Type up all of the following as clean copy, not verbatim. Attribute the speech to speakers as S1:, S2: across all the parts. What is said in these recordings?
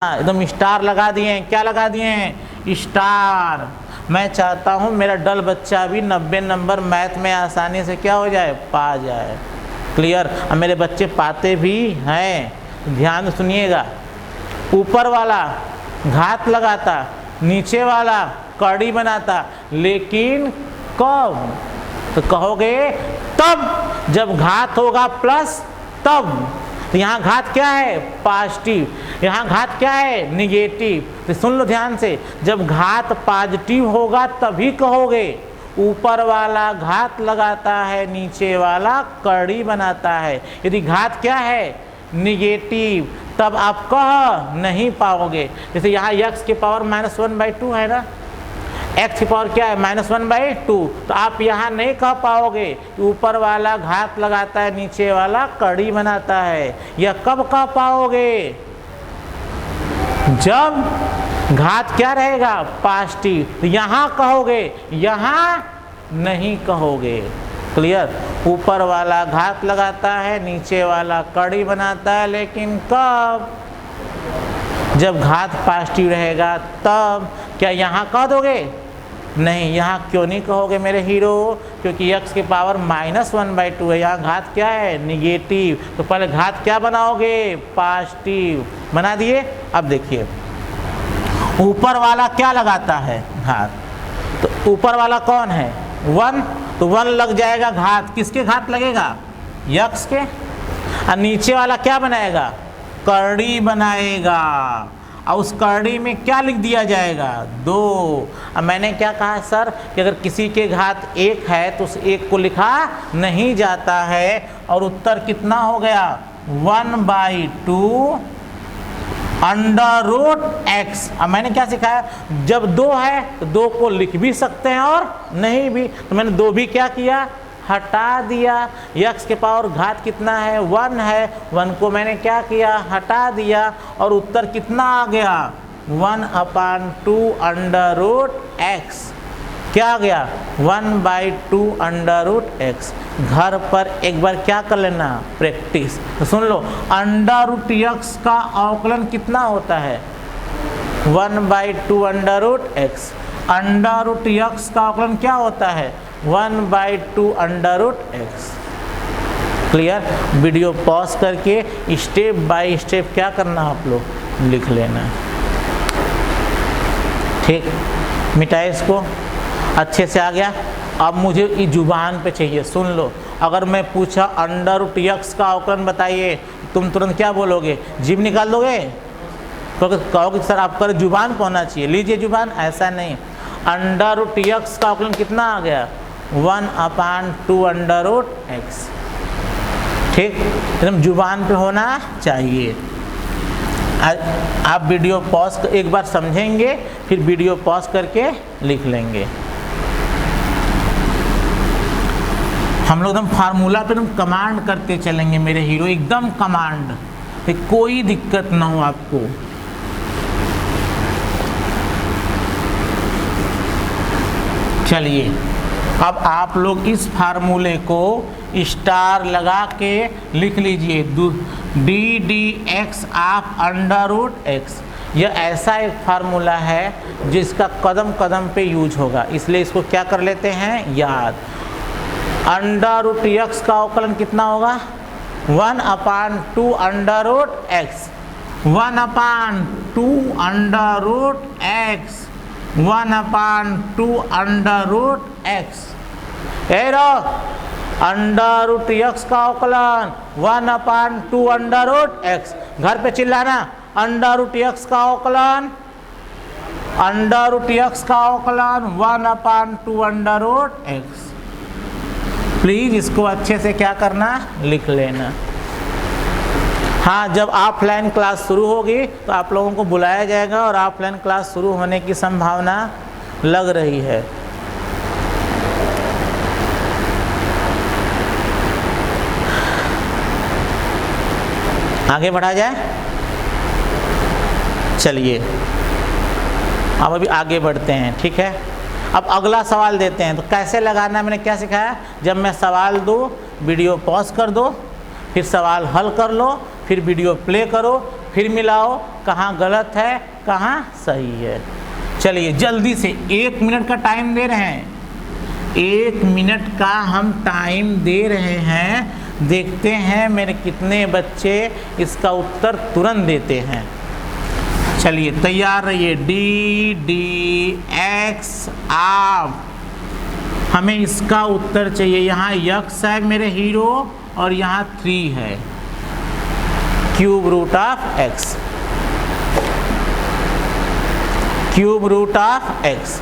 S1: एकदम स्टार लगा दिए हैं। क्या लगा दिए हैं? स्टार। मैं चाहता हूं मेरा डल बच्चा भी 90 नंबर मैथ में आसानी से क्या हो जाए, पा जाए। क्लियर? अब मेरे बच्चे पाते भी हैं, ध्यान सुनिएगा। ऊपर वाला घात लगाता, नीचे वाला कड़ी बनाता, लेकिन कब? तो कहोगे तब जब घात होगा प्लस तब। तो यहाँ घात क्या है? पॉजिटिव। यहाँ घात क्या है? निगेटिव। तो सुन लो ध्यान से, जब घात पॉजिटिव होगा तभी कहोगे। ऊपर वाला घात लगाता है, नीचे वाला कड़ी बनाता है। यदि घात क्या है? निगेटिव, तब आप कह नहीं पाओगे। जैसे यहाँ x की पावर -1/2 है ना, x की पावर क्या है? -1/2। तो आप यहाँ नहीं कह पाओगे कि ऊपर वाला घात लगाता है, नीचे वाला कड़ी बनाता है। यह कब कह पाओगे? जब घात क्या रहेगा? पॉजिटिव। तो यहाँ कहोगे, यहाँ नहीं कहोगे। क्लियर? ऊपर वाला घात लगाता है, नीचे वाला कड़ी बनाता है, लेकिन कब? जब घात पॉजिटिव रहेगा तब। क्या यहाँ कह दोगे? नहीं। यहाँ क्यों नहीं कहोगे मेरे हीरो? क्योंकि x की पावर -1/2 है। यहाँ घात क्या है? निगेटिव। तो पहले घात क्या बनाओगे? पॉजिटिव। बना दिए। अब देखिए, ऊपर वाला क्या लगाता है? घात। तो ऊपर वाला कौन है? 1। तो 1 लग जाएगा घात। किसके घात लगेगा? x के। और नीचे वाला क्या बनाएगा? कड़ी बनाएगा। और उस कड़ी में क्या लिख दिया जाएगा? 2। अब मैंने क्या कहा सर कि अगर किसी के घात 1 है तो उस 1 को लिखा नहीं जाता है। और उत्तर कितना हो गया? 1/2 √x। अब मैंने क्या सिखाया? जब 2 है तो 2 को लिख भी सकते हैं और नहीं भी। तो मैंने 2 भी क्या किया? हटा दिया। x के पावर घात कितना है? 1 है। 1 को मैंने क्या किया? हटा दिया। और उत्तर कितना आ गया? 1/2 √x। क्या आ गया? 1/2 √x। घर पर एक बार क्या कर लेना? प्रैक्टिस। तो सुन लो, √x का अवकलन कितना होता है? 1/2 √x। √x का अवकलन क्या होता है? 1/2 √x। क्लियर? वीडियो पॉज करके स्टेप बाय स्टेप क्या करना आप लोग लिख लेना। ठीक? मिटाए इसको। अच्छे से आ गया। अब मुझे इस जुबान पे चाहिए। सुन लो, अगर मैं पूछा √x का अवकलन बताइए, तुम तुरंत क्या बोलोगे? जीभ निकाल दोगे? क्योंकि कहोगे सर आपका जुबान पे होना चाहिए। लीजिए जुबान। ऐसा नहीं। √x का अवकलन कितना आ गया? 1/2 √x। ठीक? एकदम जुबान पे होना चाहिए। आप वीडियो पॉज एक बार समझेंगे, फिर वीडियो पॉज करके लिख लेंगे। हम लोग एकदम फार्मूला पे एकदम कमांड करते चलेंगे मेरे हीरो, एकदम कमांड, कोई दिक्कत ना हो आपको। चलिए, अब आप लोग इस फार्मूले को स्टार लगा के लिख लीजिए। ddx of √x। यह ऐसा एक फार्मूला है जिसका कदम कदम पे यूज होगा, इसलिए इसको क्या कर लेते हैं? याद। √x का अवकलन कितना होगा? 1/2 √x। 1/2 √x। 1/2 √x। √x का अवकलन 1/2 √x। घर पे चिल्लाना। √x का अवकलन 1/2 √x। प्लीज इसको अच्छे से क्या करना? लिख लेना। हाँ, जब ऑफलाइन क्लास शुरू होगी तो आप लोगों को बुलाया जाएगा और ऑफलाइन क्लास शुरू होने की संभावना लग रही है। आगे बढ़ा जाए। चलिए, अब अभी आगे बढ़ते हैं। ठीक है? अब अगला सवाल देते हैं। तो कैसे लगाना मैंने क्या सिखाया? जब मैं सवाल दूँ, वीडियो पॉज कर दो, फिर सवाल हल कर लो, फिर वीडियो प्ले करो, फिर मिलाओ, कहाँ गलत है कहाँ सही है। चलिए जल्दी से 1 मिनट का टाइम दे रहे हैं, 1 मिनट का हम टाइम दे रहे हैं। देखते हैं मेरे कितने बच्चे इसका उत्तर तुरंत देते हैं। चलिए तैयार रहिए। DDX आप हमें इसका उत्तर चाहिए। यहाँ x है मेरे हीरो और यहाँ 3 है, cube root of x, cube root of x।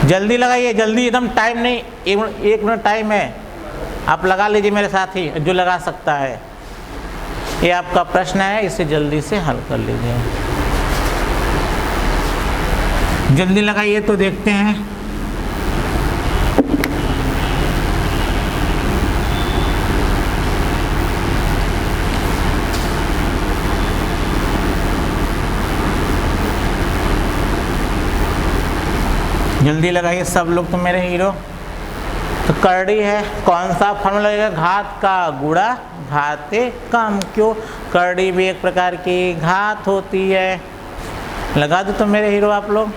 S1: जल्दी लगाइए, जल्दी, एकदम टाइम नहीं, 1 मिनट टाइम है। आप लगा लीजिए मेरे साथ ही, जो लगा सकता है। ये आपका प्रश्न है, इसे जल्दी से हल कर लीजिए। जल्दी लगाइए तो देखते हैं। जल्दी लगाइए सब लोग, तो मेरे हीरो। तो करड़ी है, कौन सा फॉर्मूला लगेगा? घात का गुणा घाते कम। क्यों? करड़ी भी एक प्रकार की घात होती है। लगा दो तो मेरे हीरो आप लोग।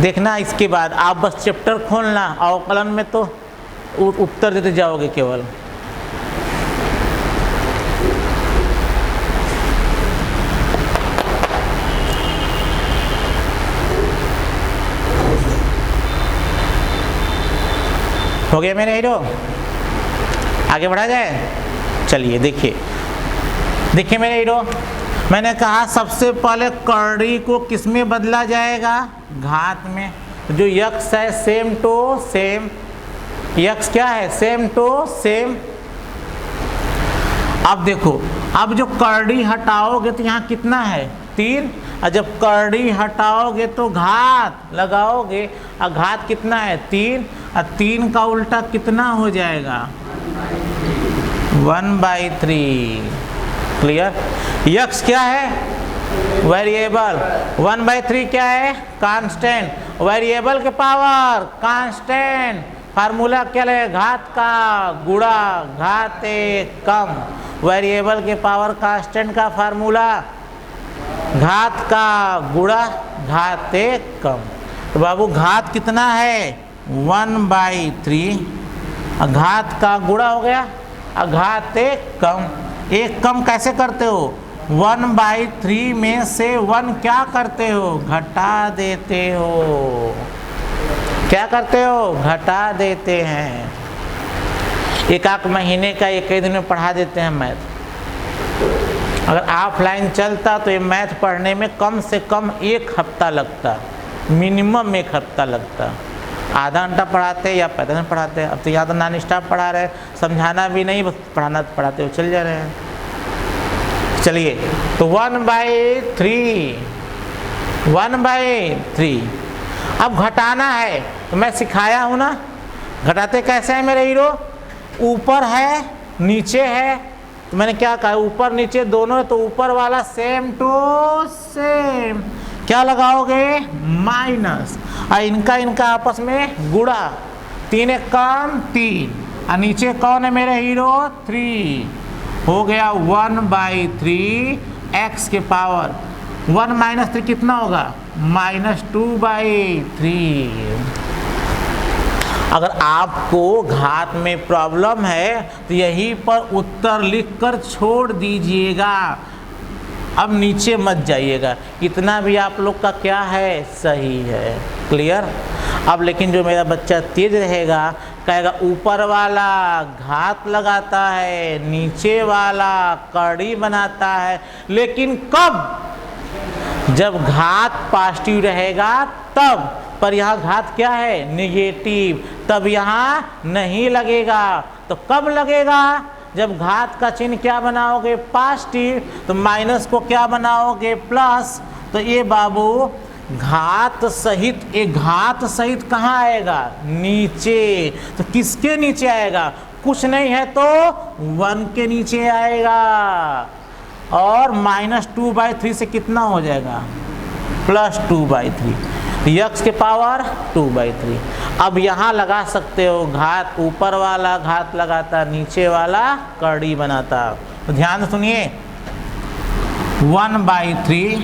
S1: देखना इसके बाद आप बस चैप्टर खोलना, अवकलन में तो उत्तर देते जाओगे केवल। हो गया मेरे हीरो? आगे बढ़ा जाए। चलिए देखिए, देखिए मेरे हीरो, मैंने कहा सबसे पहले करड़ी को किस में बदला जाएगा? घात में। जो यक्स है सेम टू सेम, यक्स क्या है? Same to same. अब देखो, अब जो करड़ी हटाओगे तो यहाँ कितना है? 3। और जब करड़ी हटाओगे तो घात लगाओगे, और घात कितना है? 3। और 3 का उल्टा कितना हो जाएगा? 1/3। क्लियर? यक्स क्या है? वेरिएबल। 1/3 क्या है? कांस्टेंट। वेरिएबल के पावर कांस्टेंट। फार्मूला क्या लगेगा? घात का गुणा घाते कम। वेरिएबल के पावर कांस्टेंट का फार्मूला घात का गुणा घाते कम। तो बाबू घात कितना है? 1/3। घात का गुणा हो गया, घाते कम। एक कम कैसे करते हो? 1/3 में से 1 क्या करते हो? घटा देते हो। क्या करते हो? घटा देते हैं। एक महीने का 1 दिन में पढ़ा देते हैं मैथ। अगर ऑफलाइन चलता तो ये मैथ पढ़ने में कम से कम 1 हफ्ता लगता, मिनिमम 1 हफ्ता लगता। आधा घंटा पढ़ाते या 15 मिनट पढ़ाते। अब तो या तो नॉन स्टॉप पढ़ा रहे, समझाना भी नहीं, बस पढ़ाना पढ़ाते हुए चल जा रहे हैं। चलिए तो 1/3, 1/3। अब घटाना है तो मैं सिखाया हूँ ना, घटाते कैसे हैं मेरे हीरो? ऊपर है नीचे है, तो मैंने क्या कहा? ऊपर नीचे दोनों है, तो ऊपर वाला सेम टू सेम क्या लगाओगे? माइनस। और इनका आपस में गुणा। 3 एक कम 3, और नीचे कौन है मेरे हीरो? 3। हो गया 1/3 x के पावर 1 - 3 कितना होगा? -2/3। अगर आपको घात में प्रॉब्लम है तो यहीं पर उत्तर लिखकर छोड़ दीजिएगा। अब नीचे मत जाइएगा, इतना भी आप लोग का क्या है? सही है। क्लियर? अब लेकिन जो मेरा बच्चा तेज रहेगा, कहेगा ऊपर वाला घात लगाता है, नीचे वाला कड़ी बनाता है। लेकिन कब? जब घात पॉजिटिव रहेगा तब। पर यहाँ घात क्या है? नेगेटिव, तब यहाँ नहीं लगेगा। तो कब लगेगा? जब घात का चिन्ह क्या बनाओगे? पॉजिटिव। तो माइनस को क्या बनाओगे? प्लस। तो ये बाबू घात सहित, एक घात सहित कहाँ आएगा? नीचे। तो किसके नीचे आएगा? कुछ नहीं है तो 1 के नीचे आएगा। और -2/3 से कितना हो जाएगा? +2/3। यक्स के पावर 2/3। अब यहाँ लगा सकते हो घात, ऊपर वाला घात लगाता, नीचे वाला कड़ी बनाता। तो ध्यान से सुनिए, 1/3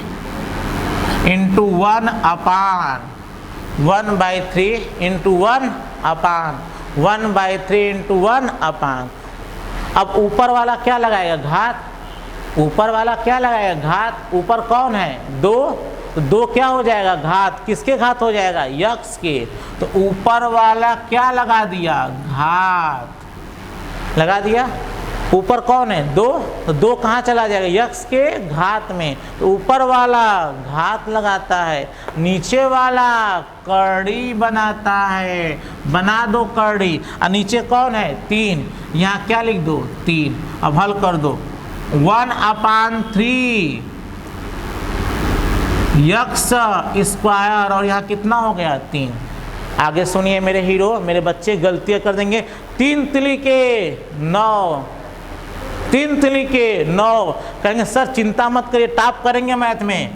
S1: इंटू 1/1/3 इंटू 1/1/3 इंटू 1/। अब ऊपर वाला क्या लगाएगा? घात। ऊपर वाला क्या लगाएगा? घात। ऊपर कौन है? 2, तो 2 क्या हो जाएगा? घात। किसके घात हो जाएगा? यक्स के। तो ऊपर वाला क्या लगा दिया? घात लगा दिया। ऊपर कौन है? 2, तो 2 कहाँ चला जाएगा? यक्स के घात में। तो ऊपर वाला घात लगाता है, नीचे वाला कड़ी बनाता है। बना दो कड़ी। और नीचे कौन है? 3। यहाँ क्या लिख दो? 3। अब हल कर दो। 1/3 यक्स स्क्वायर, और यहाँ कितना हो गया? 3। आगे सुनिए मेरे हीरो, मेरे बच्चे गलतियां कर देंगे। 3 तिली के 9, 3 तिली के 9। कहेंगे सर चिंता मत करिए, टॉप करेंगे मैथ में।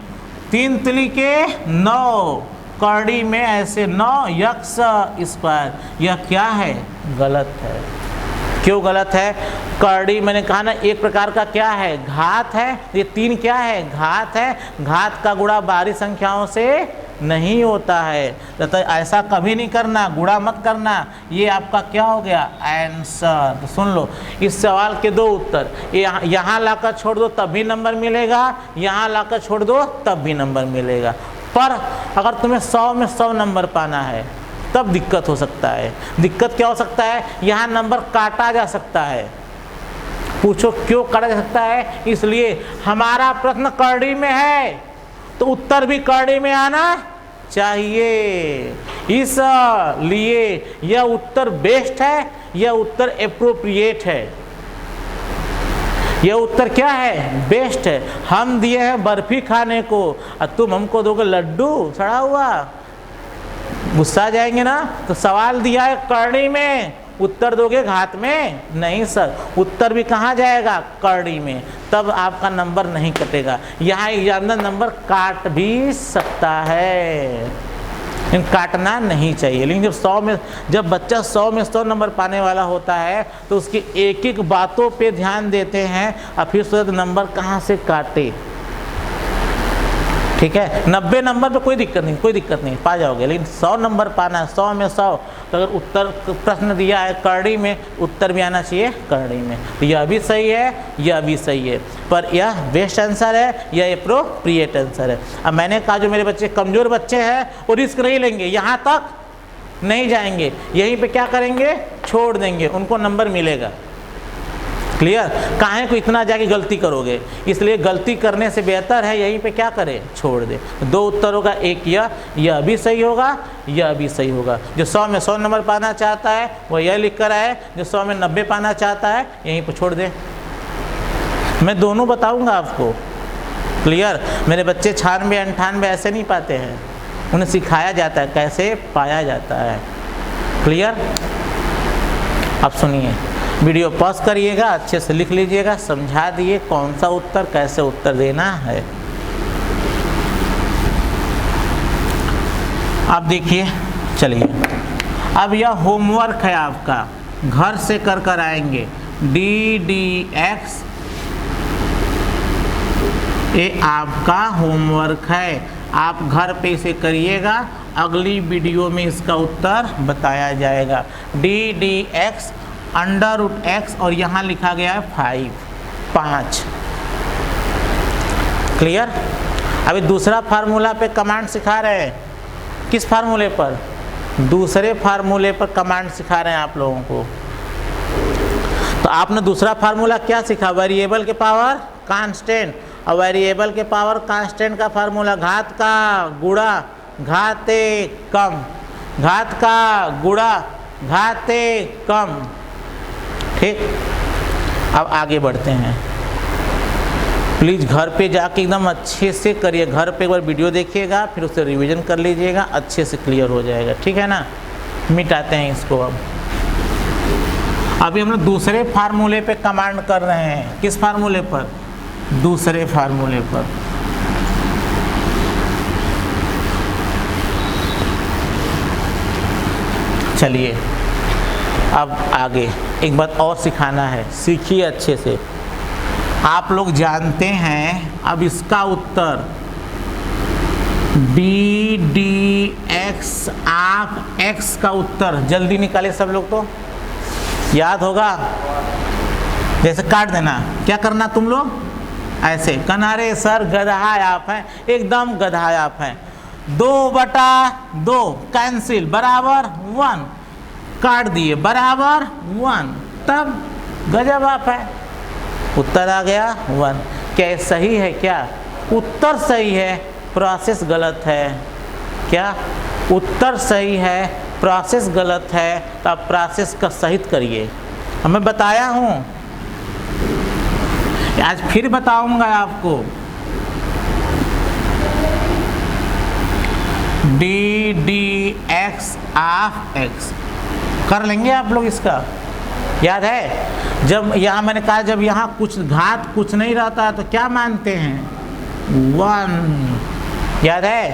S1: 3 तिली के 9 कड़ी में ऐसे 9 यक्स स्क्वायर। यह क्या है? गलत है। क्यों गलत है? कड़ी मैंने कहा ना एक प्रकार का क्या है? घात है। ये 3 क्या है? घात है। घात का गुणा बाहरी संख्याओं से नहीं होता है। तो ऐसा कभी नहीं करना, गुणा मत करना। ये आपका क्या हो गया? आंसर। तो सुन लो, इस सवाल के 2 उत्तर। यहाँ लाकर छोड़ दो तब भी नंबर मिलेगा, यहाँ लाकर छोड़ दो तब भी नंबर मिलेगा। पर अगर तुम्हें 100 में 100 नंबर पाना है तब दिक्कत हो सकता है। दिक्कत क्या हो सकता है? यहाँ नंबर काटा जा सकता है। पूछो क्यों काटा जा सकता है? इसलिए हमारा प्रश्न कड़ी में है तो उत्तर भी कड़ी में आना चाहिए। इसलिए यह उत्तर बेस्ट है, यह उत्तर एप्रोप्रिएट है। यह उत्तर क्या है? बेस्ट है। हम दिए हैं बर्फी खाने को और तुम हमको दोगे लड्डू सड़ा हुआ, गुस्सा जाएंगे ना। तो सवाल दिया है कड़ी में, उत्तर दोगे घात में? नहीं सर, उत्तर भी कहाँ जाएगा? कड़ी में। तब आपका नंबर नहीं कटेगा। यहाँ एग्जामिनर नंबर काट भी सकता है, लेकिन काटना नहीं चाहिए। लेकिन जब बच्चा 100 में 100 नंबर पाने वाला होता है तो उसकी एक एक बातों पे ध्यान देते हैं और फिर सोचते नंबर कहाँ से काटे। ठीक है, 90 नंबर पे कोई दिक्कत नहीं, कोई दिक्कत नहीं, पा जाओगे। लेकिन 100 नंबर पाना है, 100 में 100। तो अगर उत्तर प्रश्न दिया है करड़ी में, उत्तर भी आना चाहिए करड़ी में। तो यह भी सही है, यह भी सही है, पर यह बेस्ट आंसर है, यह एप्रोप्रिएट आंसर है। अब मैंने कहा जो मेरे बच्चे कमज़ोर बच्चे हैं वो रिस्क नहीं लेंगे, यहाँ तक नहीं जाएंगे, यहीं पे क्या करेंगे? छोड़ देंगे, उनको नंबर मिलेगा। क्लियर? काहे को इतना जाके गलती करोगे? इसलिए गलती करने से बेहतर है यहीं पे क्या करें? छोड़ दे। 2 उत्तर होगा, एक यह भी सही होगा, यह भी सही होगा। जो 100 में 100 नंबर पाना चाहता है वह यह लिख कर आए, जो 100 में 90 पाना चाहता है यहीं पे छोड़ दे। मैं दोनों बताऊंगा आपको। क्लियर? मेरे बच्चे 96 98 ऐसे नहीं पाते हैं, उन्हें सिखाया जाता है कैसे पाया जाता है। क्लियर? अब सुनिए, वीडियो पॉज करिएगा, अच्छे से लिख लीजिएगा, समझा दिए कौन सा उत्तर कैसे उत्तर देना है। अब देखिए, चलिए अब यह होमवर्क है आपका, घर से कर आएंगे। DDX ये आपका होमवर्क है, आप घर पे इसे करिएगा, अगली वीडियो में इसका उत्तर बताया जाएगा। DDX √x और यहाँ लिखा गया है 5। क्लियर? अभी दूसरा फार्मूला पे कमांड सिखा रहे हैं। किस फार्मूले पर? दूसरे फार्मूले पर कमांड सिखा रहे हैं आप लोगों को। तो आपने दूसरा फार्मूला क्या सीखा? वेरिएबल के पावर कांस्टेंट, और वेरिएबल के पावर कांस्टेंट का फार्मूला घात का गुणा घाते कम, घात का गुणा घाते कम। ठीक, अब आगे बढ़ते हैं। प्लीज़ घर पे जाके एकदम अच्छे से करिए, घर पे एक बार वीडियो देखिएगा, फिर उससे रिवीजन कर लीजिएगा, अच्छे से क्लियर हो जाएगा। ठीक है ना? मिटाते हैं इसको। अब अभी हम लोग दूसरे फार्मूले पे कमांड कर रहे हैं। किस फार्मूले पर? दूसरे फार्मूले पर। चलिए अब आगे एक बात और सिखाना है, सीखिए अच्छे से। आप लोग जानते हैं, अब इसका उत्तर बी डी एक्स, आप एक्स का उत्तर जल्दी निकाले सब लोग, तो याद होगा। जैसे काट देना, क्या करना तुम लोग, ऐसे कनारे सर गधा आप हैं, एकदम गधा आप हैं। 2/2 कैंसिल बराबर 1, काट दिए बराबर 1, तब गजब आप है, उत्तर आ गया 1। क्या सही है? क्या उत्तर सही है, प्रोसेस गलत है। क्या उत्तर सही है, प्रोसेस गलत है, तो आप प्रोसेस का सही करिए। मैं बताया हूँ, आज फिर बताऊंगा आपको। D D x of x कर लेंगे आप लोग, इसका याद है। जब यहाँ मैंने कहा, जब यहाँ कुछ घात कुछ नहीं रहता तो क्या मानते हैं, 1, याद है।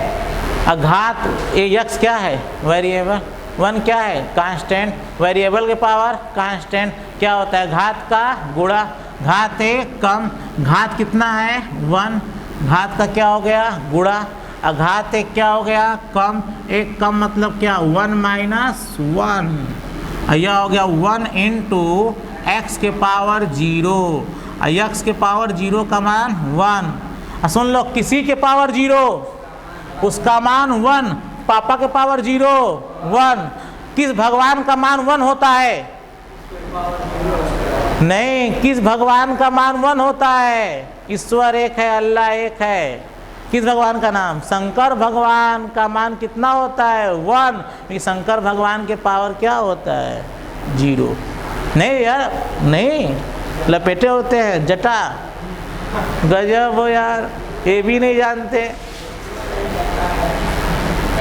S1: अघात एक्स क्या है, वेरिएबल, 1 क्या है, कांस्टेंट, वेरिएबल के पावर कांस्टेंट, क्या होता है, घात का गुणा, घात 1 कम, घात कितना है 1, घात का क्या हो गया गुणा, अघात 1 क्या हो गया कम, 1 कम मतलब क्या 1 - 1, यह हो गया 1 × x के पावर 0, x के पावर 0 का मान 1। सुन लो, किसी के पावर 0 उसका मान 1, पापा के पावर 0 1, किस भगवान का मान 1 होता है, नहीं, किस भगवान का मान 1 होता है, ईश्वर एक है, अल्लाह एक है। किस भगवान का नाम, शंकर भगवान का मान कितना होता है 1, शंकर भगवान के पावर क्या होता है 0। नहीं यार, नहीं, लपेटे होते हैं जटा, गजब हो यार, ये भी नहीं जानते,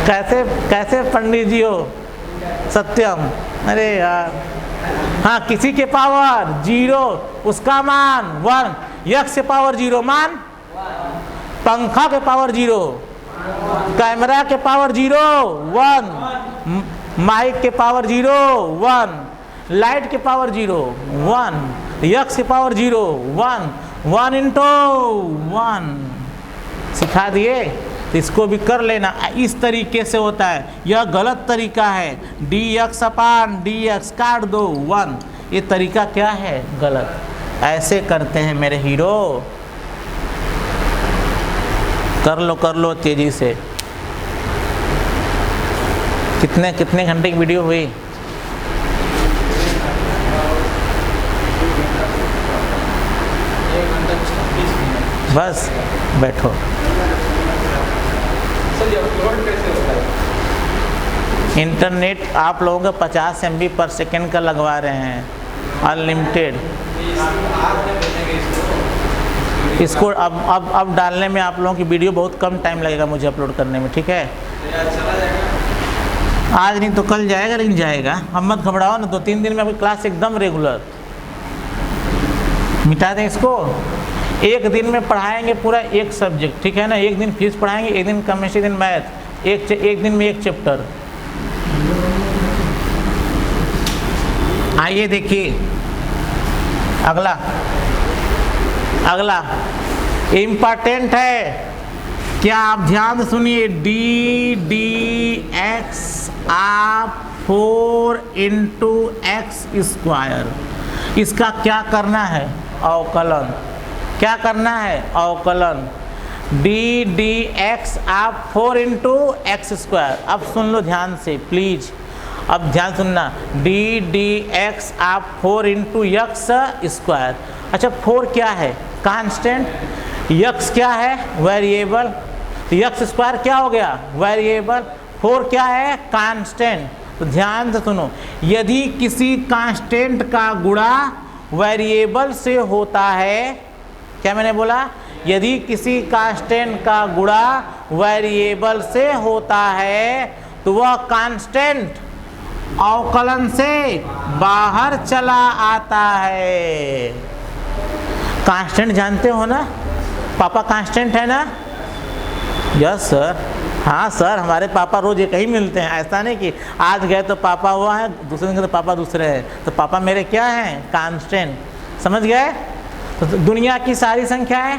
S1: कैसे कैसे पंडित जी हो, सत्यम, अरे यार। हाँ, किसी के पावर 0 उसका मान 1, यक्ष के पावर 0 मान, पंखा के पावर 0, कैमरा के पावर 0 1, माइक के पावर 0 1, लाइट के पावर 0 1, यक्ष के पावर 0 1, 1 × 1 सिखा दिए। तो इसको भी कर लेना, इस तरीके से होता है, यह गलत तरीका है, dx/dx काट दो 1, ये तरीका क्या है गलत, ऐसे करते हैं मेरे हीरो। कर लो तेजी से। कितने घंटे की वीडियो हुई, बस बैठो। इंटरनेट आप लोगों का 50 MB/s का लगवा रहे हैं, अनलिमिटेड। इसको अब डालने में आप लोगों की वीडियो बहुत कम टाइम लगेगा मुझे अपलोड करने में, ठीक है। आज नहीं तो कल जाएगा, लेकिन जाएगा, अब मत घबराओ ना, 2-3 दिन में आपकी क्लास एकदम रेगुलर। मिटा दें इसको, एक दिन में पढ़ाएंगे पूरा एक सब्जेक्ट, ठीक है ना, एक दिन फिजिक्स पढ़ाएंगे, एक दिन केमिस्ट्री, दिन मैथ, एक दिन में एक चैप्टर। आइए देखिए अगला इम्पॉर्टेंट है, क्या आप ध्यान से सुनिए। dx आप 4 × x², इसका क्या करना है, अवकलन। क्या करना है, अवकलन। dx आप 4 × x²। अब सुन लो ध्यान से प्लीज, अब ध्यान सुनना, dx आप 4 × x²। अच्छा, 4 क्या है, कांस्टेंट, x क्या है, वेरिएबल, तो x² क्या हो गया, वेरिएबल, 4 क्या है, कांस्टेंट। तो ध्यान से सुनो, यदि किसी कांस्टेंट का गुणा वेरिएबल से होता है, क्या मैंने बोला, यदि किसी कांस्टेंट का गुणा वेरिएबल से होता है तो वह कांस्टेंट अवकलन से बाहर चला आता है। कांस्टेंट जानते हो ना, पापा कांस्टेंट है ना, यस सर, हाँ सर, हमारे पापा रोज एक ही मिलते हैं, ऐसा नहीं कि आज गए तो पापा वो हैं, दूसरे दिन गए तो पापा दूसरे हैं। तो पापा मेरे क्या हैं? कांस्टेंट। समझ गए? तो दुनिया की सारी संख्याएं,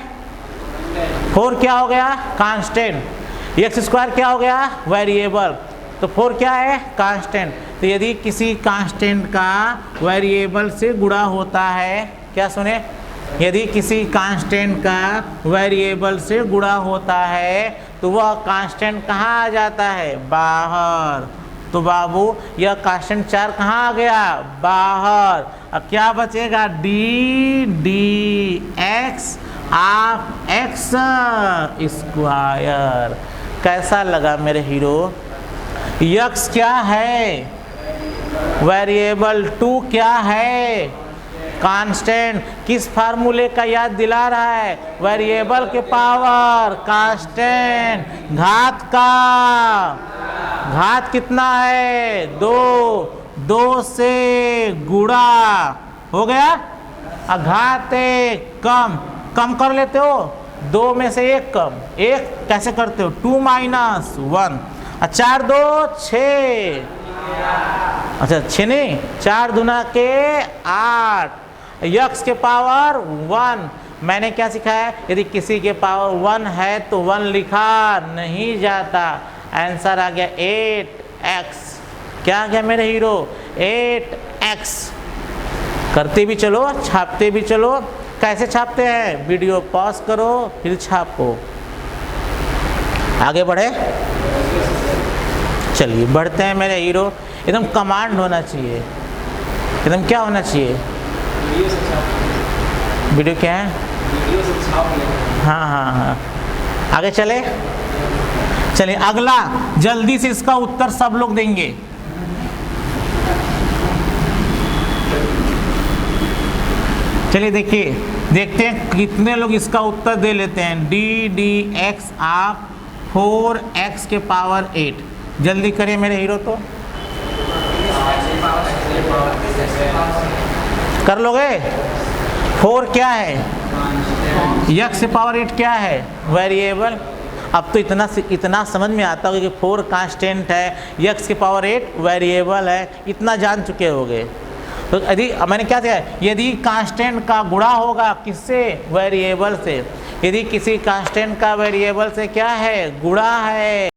S1: 4 क्या हो गया? कांस्टेंट। एक्स स्क्वायर क्या हो गया? वेरिएबल। तो 4 क्या है? कांस्टेंट। तो यदि किसी कांस्टेंट का वेरिएबल से गुणा होता है, क्या सुने, यदि किसी कांस्टेंट का वेरिएबल से गुणा होता है तो वह कांस्टेंट कहाँ आ जाता है? बाहर। तो बाबू यह कांस्टेंट 4 कहाँ आ गया? बाहर। अब क्या बचेगा? D D x of x square. कैसा लगा मेरे हीरो? यक्स क्या है? वेरिएबल। 2 क्या है? कांस्टेंट। किस फार्मूले का याद दिला रहा है? वेरिएबल के पावर, कांस्टेंट, घात का। घात कितना है? 2 से गुणा हो गया। घात 1 कम कर लेते हो, 2 में से 1 कम। 1 कैसे करते हो? 2 माइनस 1। 4 2 6। अच्छा 6 नहीं, 4 दूना के 8। यक्स के पावर 1। मैंने क्या सिखाया? यदि किसी के पावर 1 है तो 1 लिखा नहीं जाता। आंसर आ गया 8x। क्या आ गया मेरे हीरो? 8x। करते भी चलो, छापते भी चलो। कैसे छापते हैं? वीडियो पॉज करो फिर छापो। आगे बढ़े, चलिए बढ़ते हैं मेरे हीरो। एकदम कमांड होना चाहिए, एकदम क्या होना चाहिए? वीडियो क्या है? हाँ हाँ हाँ, आगे चले। चलिए अगला, जल्दी से इसका उत्तर सब लोग देंगे। चलिए देखिए, देखते हैं कितने लोग इसका उत्तर दे लेते हैं। डी डी एक्स आप 4x के पावर 8। जल्दी करिए मेरे हीरो। तो कर लोगे? 4 क्या है? x से पावर 8 क्या है? वेरिएबल। अब तो इतना समझ में आता होगा कि 4 कांस्टेंट है, x के पावर 8 वेरिएबल है, इतना जान चुके होगे। तो यदि मैंने क्या किया, यदि कांस्टेंट का गुणा होगा किससे? वेरिएबल से। यदि किसी कांस्टेंट का वेरिएबल से क्या है? गुणा है।